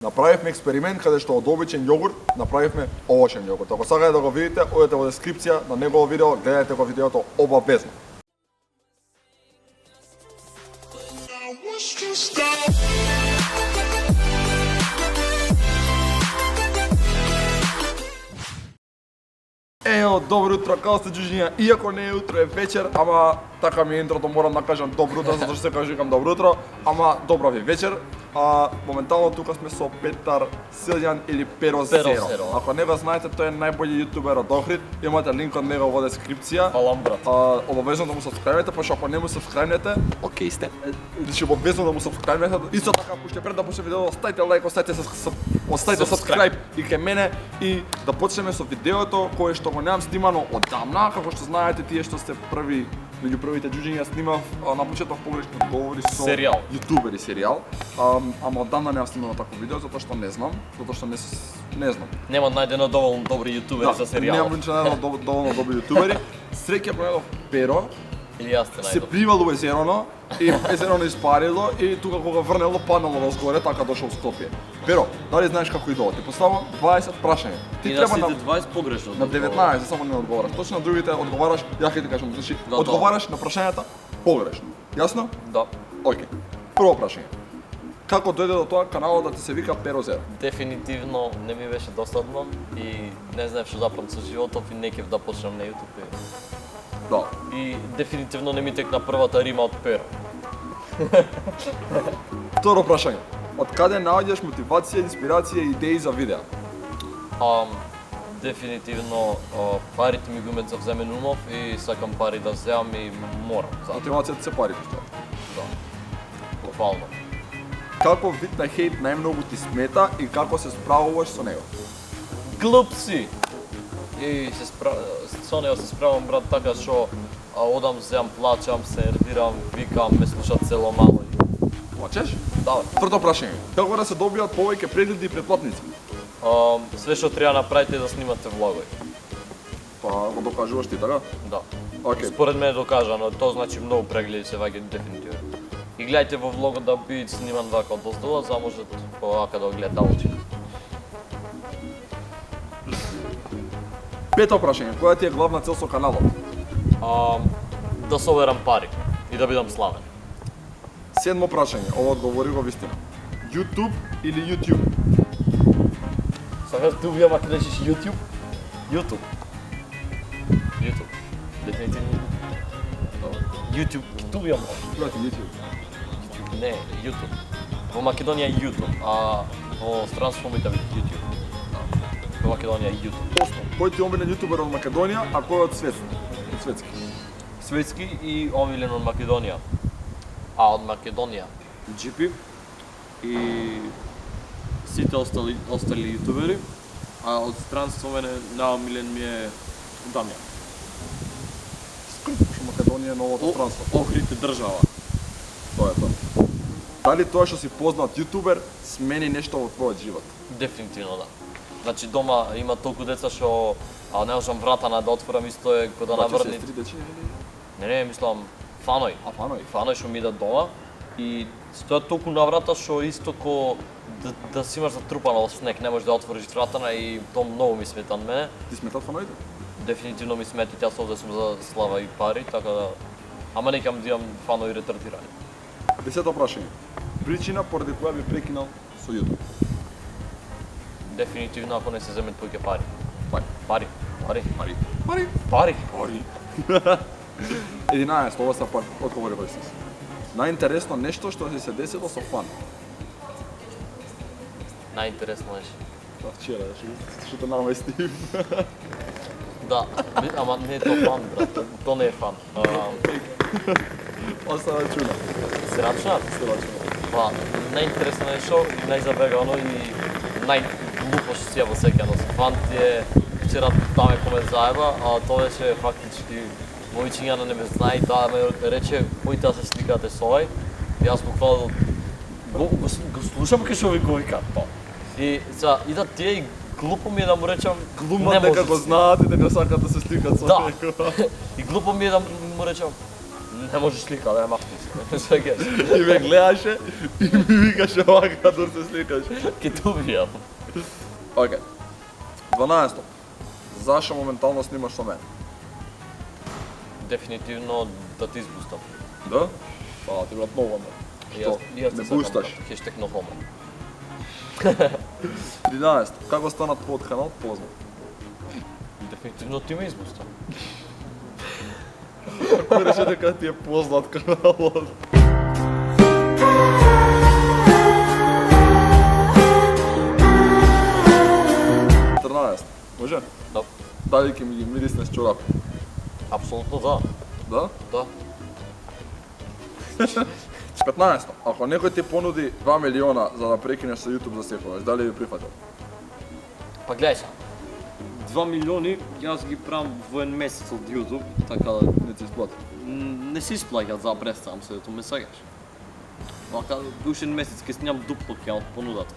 Направивме експеримент каде што од обичен јогурт направивме овошен јогурт. Ако сакате да го видите, одете во дескрипција на негово видео, гледајте го видеото обавезно. Ео, добро утро, како сте џужиња? Иако не е утро, е вечер, ама така ми е интрото, морам да кажам добро утро, затоа што се кажа викам добро утро, ама добра ви вечер. Моментално тука сме со Петар Силјан или Перо Зеро. Ако не го знаете, тој е најбољи јутубер од Охрид, имате линк од него во дескрипција. Фалам, брат. Обавезно да му сабскрајбнете, пошто ако не му сабскрајбнете, Океј сте. значи обавезно да му сабскрајбнете. Исто така, пуште пред да пуше видеото, оставите лайк, оставите сабскрајб и кај мене и да почнеме со видеото кое што го немам снимано одамна, како што знаете тие што сте први меѓу првите џуџиња снимав на почеток погрешни одговори со Серијал. јутубери серијал. Ама одамна немам снимано такво видео затоа што не знам, затоа што не знам. Нема најдено доволно добри јутубери за серијал. Немам доволно добри јутубери. Среќа го најдов Перо. Или јас те Се најдов. привало езероно и езероно испарило и тука кога врнело паднало разгоре, така дошол в Скопје. Перо, дали знаеш како идува? Ти поставам 20 прашања. И на сите 20 погрешно. на 19 само не одговараш. Точно на другите одговараш, ја ќе ти кажам, значи Да, одговараш на прашањата погрешно. Јасно? Да. Океј. Прво прашање. Како дојде до тоа каналот да ти се вика Перо Зеро? Дефинитивно не ми беше досадно и не знаев што запрам со животов и не кев да почнам на YouTube. Да. И дефинитивно не ми текна првата рима од Перо. Второ прашање. Од каде наоѓаш мотивација, инспирација и идеи за видеа? Дефинитивно парите ми го имат за вземен умов и сакам пари да земам и морам за Мотивацијата се парите тоа. да. Буквално. Каков вид на хейт најмногу ти смета и како се справуваш со него? Глуп си! И со него се справам, брат, така што одам, земам, плачам, се нервирам, викам, ме слушат цело мало. Плачеш? Да, бе. Второ прашање. Како да се добијат повеќе прегледи и претплатници? Све што треба направите е да снимате влогови. Па го докажуваш ти, така? Да. Океј. Според мене е докажано, тоа значи многу прегледи се ваѓаат дефинитивно. И гледајте во влогот да биде сниман вака од доздола, за може вака да го гледате очи. Пето прашање. Која ти е главна цел со каналот? Да соберам пари и да бидам славен. Седмо прашање. Ова одговори го вистина. YouTube или YouTube? Сакаш да убијам ако речеш YouTube? YouTube. YouTube. Дефинитивно. YouTube. Ту убијам. Која ти е YouTube? Не, YouTube. Во Македонија е YouTube, а во странство ми да биде YouTube. Во Македонија е YouTube. Осмо. Кој ти е омилен јутубер од Македонија, а кој од светски? Од светски. Светски и омилен од Македонија. А од Македонија GP и сите остали јутубери, а од странство мене најомилен ми е Дамјан. Што Македонија е новото странство. Охрид е држава. Тоа е тоа. Дали тоа што си познат јутубер смени нешто во твојот живот? Дефинитивно да. Значи дома има толку деца што не можам врата да отворам, исто е кога да наврни. Сестри, дечи, или? Не, мислам фаној. А фаној? Фаној што ми идат дома и стојат толку на врата што исто ко да си имаш затрупано во снег, не можеш да отвориш вратана и тоа многу ми смета на мене. Ти сметат фаноите? Дефинитивно ми смети, јас овде сум за слава и пари, така да ама некам да имам фанови ретардирани. Десето прашање. Причина поради која би прекинал со YouTube? Дефинитивно ако не се земат повеќе пари. Пари. Пари. Пари. Пари. Пари. Пари. Пари. 11, ова са пак одговори во истина. Најинтересно нешто што се десило со фан. Најинтересно беше. Вчера, што те наместив. Да, ама не е тоа фан, брат. Тоа не е фан. Остава чуна. Се рачунат? Се рачуна. Па, најинтересно нешто, најзабегано и најглупо што си ја во сеќано. Фан ти е вчера таме коме заеба, а тоа беше фактички мојчињана не ме знае и таа ме рече моите да се сликате со овај. И јас буквално го слушам кај што ви го вика тоа. И сега идат тие и глупо ми е да му речам Глумат дека го знаат и дека сакат да се сликат со Да. него. И глупо ми е да му речам Не можеш слика, да ја махни се. Свегаш. И ме гледаше и ми викаше вака дор се сликаш. Ке те убијам. Океј. 12. Зашо моментално снимаш со мене? Дефинитивно да ти избустам. Да? Фала ти брат много, Што? Не бусташ? Хештег no homo. 13. Како станат под канал познат? Дефинитивно ти ме избуста. Кој рече дека ти е познат каналот? Може? Да. Дали ќе ми ги мириснеш чорапи? Апсолутно да. Да? Да. 15. Ако некој ти понуди 2 милиона за да прекинеш со YouTube за секогаш, дали би прифатил? Па гледај се. 2 милиони, јас ги правам во еден месец од YouTube, така да Не ти исплати. не се исплаќат за представам се, ето ме сагаш. Вака, уште еден месец ќе снимам дупло ќе од понудата.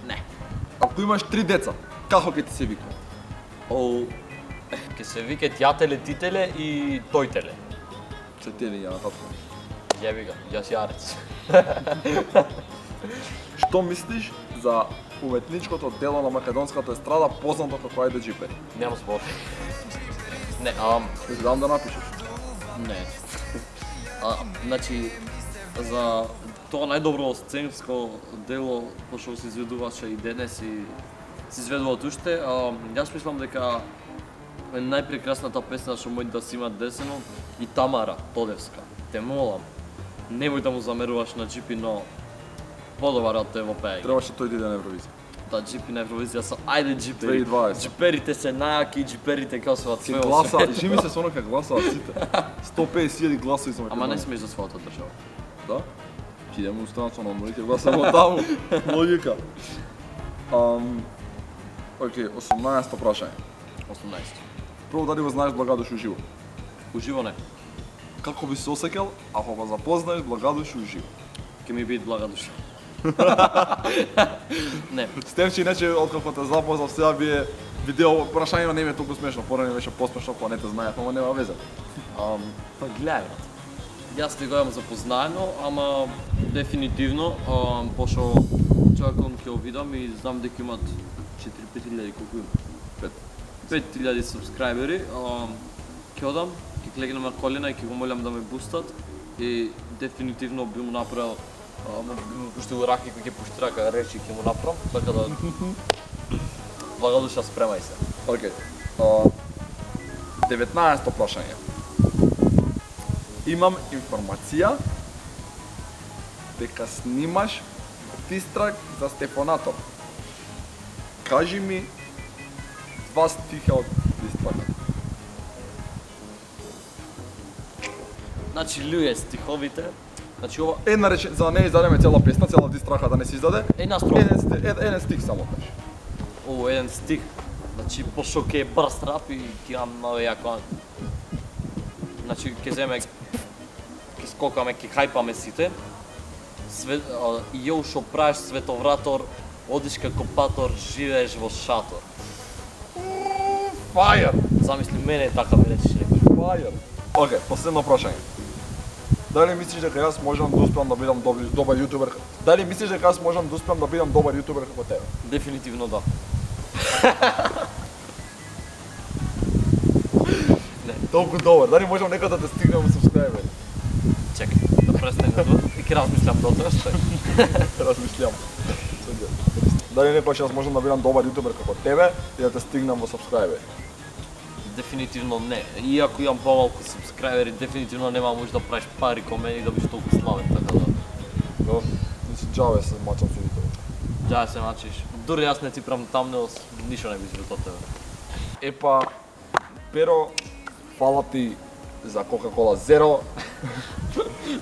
Не. Ако имаш 3 деца, како ќе ти се вика? О, Ке се викат јателе, тителе и тојтеле. Се тели ја на татко. Јеби ga, јас јарец. Што мислиш за уметничкото дело на македонската естрада познато како Ајде Джипери? Нема збор. Не, Ќе ти дам да напишеш. не. Значи, за тоа најдобро сценско дело, пошто се изведуваше и денес и се изведува уште, јас мислам дека е најпрекрасната песна што може да си има десено и Тамара Тодевска. Те молам, немој да му замеруваш на Джипи, но подобар од те во пеење. Требаше тој да иде на Евровизија. Да, Джипи на Евровизија со ајде Джипери. 2020. Джиперите се најаки, Джиперите касуваат Ке све во гласа, свет. жи ми се со онока гласаат сите. 150.000 гласови со Ама не Македонија. смееш за својата држава. Да? Ќе идеме устанат со номери, ќе гласаме таму. Логика. Океј, 18 прашање. 18. Прво дали го знаеш Благадош уживо? Уживо не. Како би се осеќал ако го запознаеш Благадош уживо? Ке ми биде блага душа. Не. Стевче, иначе, откако те запознав, сега би е видео, прашањето не ми е толку смешно, порано беше посмешно, кога не те знаев, ама нема веза. Па гледај, брат. Јас не го имам запознаено, ама дефинитивно, пошто човекот ќе го видам и знам дека имат 4-5 илјади, колку има? 5.000 субскрајбери, ќе одам, ќе клегнам на колена и ќе го молам да ме бустат и дефинитивно би му направил би му пуштил раки кој ќе пушти рака, речи ќе му направам, така да... Блага душа, спремај се. Океј. 19 прашање. Имам информација дека снимаш дистрак за Стефанатор. Кажи ми 2 стиха од дистракот. Значи, луѓе, стиховите, значи ова Една рече, за да не издадеме цела песна, цела дистрака да не се издаде. една строфа. Еден стих само кажи. О, еден стих. Значи, пошто ќе е брз рап и ќе имам много јако... Значи, ќе земе, ќе скокаме, ќе хајпаме сите. И јоу шо правиш световратор, одиш како патор, живееш во шатор. Фајер! Замисли мене така ми речеш некој. Фајер! Океј, последно прашање. Дали мислиш дека јас можам да успеам да бидам добар јутубер? Дали мислиш дека јас можам да успеам да бидам добар јутубер како тебе? Дефинитивно да. Толку добар. Дали можам некada да стигнем во субскрајбери? Чекај, да престанем да и ќе размислам до тоа што е. Размислям. Дали некојаш јас можам да бидам добар јутубер како тебе и да те стигнам во субскрајбери? Дефинитивно не. Иако имам помалку субскрајбери, дефинитивно нема може да правиш пари ко мене и да бидеш толку славен, така да. Да. Мисли, џаве се мачам со јутубер. Да се мачиш. Дури јас не ти правам тамнелс, ништо не би извел од тебе. Епа, Перо, фала ти за Кока-Кола Zero.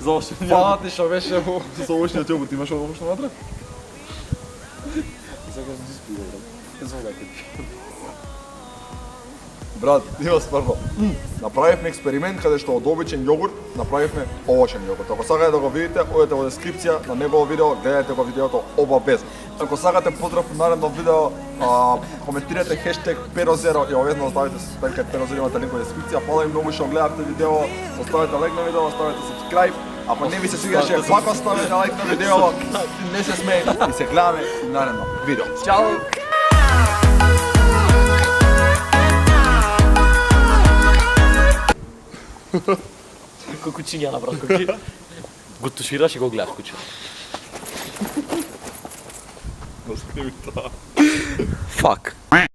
Зошто Фала ти што беше со ушниот јогурт, имаш ово што натре? Сакаш да спиеш, брат. Брат, има стварно. Направивме експеримент каде што од обичен јогурт направивме овочен јогурт. Ако сакате да го видите, одете во дескрипција на негово видео, гледајте го видеото обавезно. Ако сакате поздрав во наредно видео, коментирате хештег Pero0 и обвезно оставите кај Pero0 имате линк во дескрипција. Фала ви многу што гледавте видео, оставете лайк на видео, оставете subscribe. Ако не ви се свигаше, пак оставете лайк на видео. Не се смеј и се гледаме во наредно видео. Чао! Како кучињана, брат, кој го тушираш и го гледаш кучиња. Остави тоа. Fuck.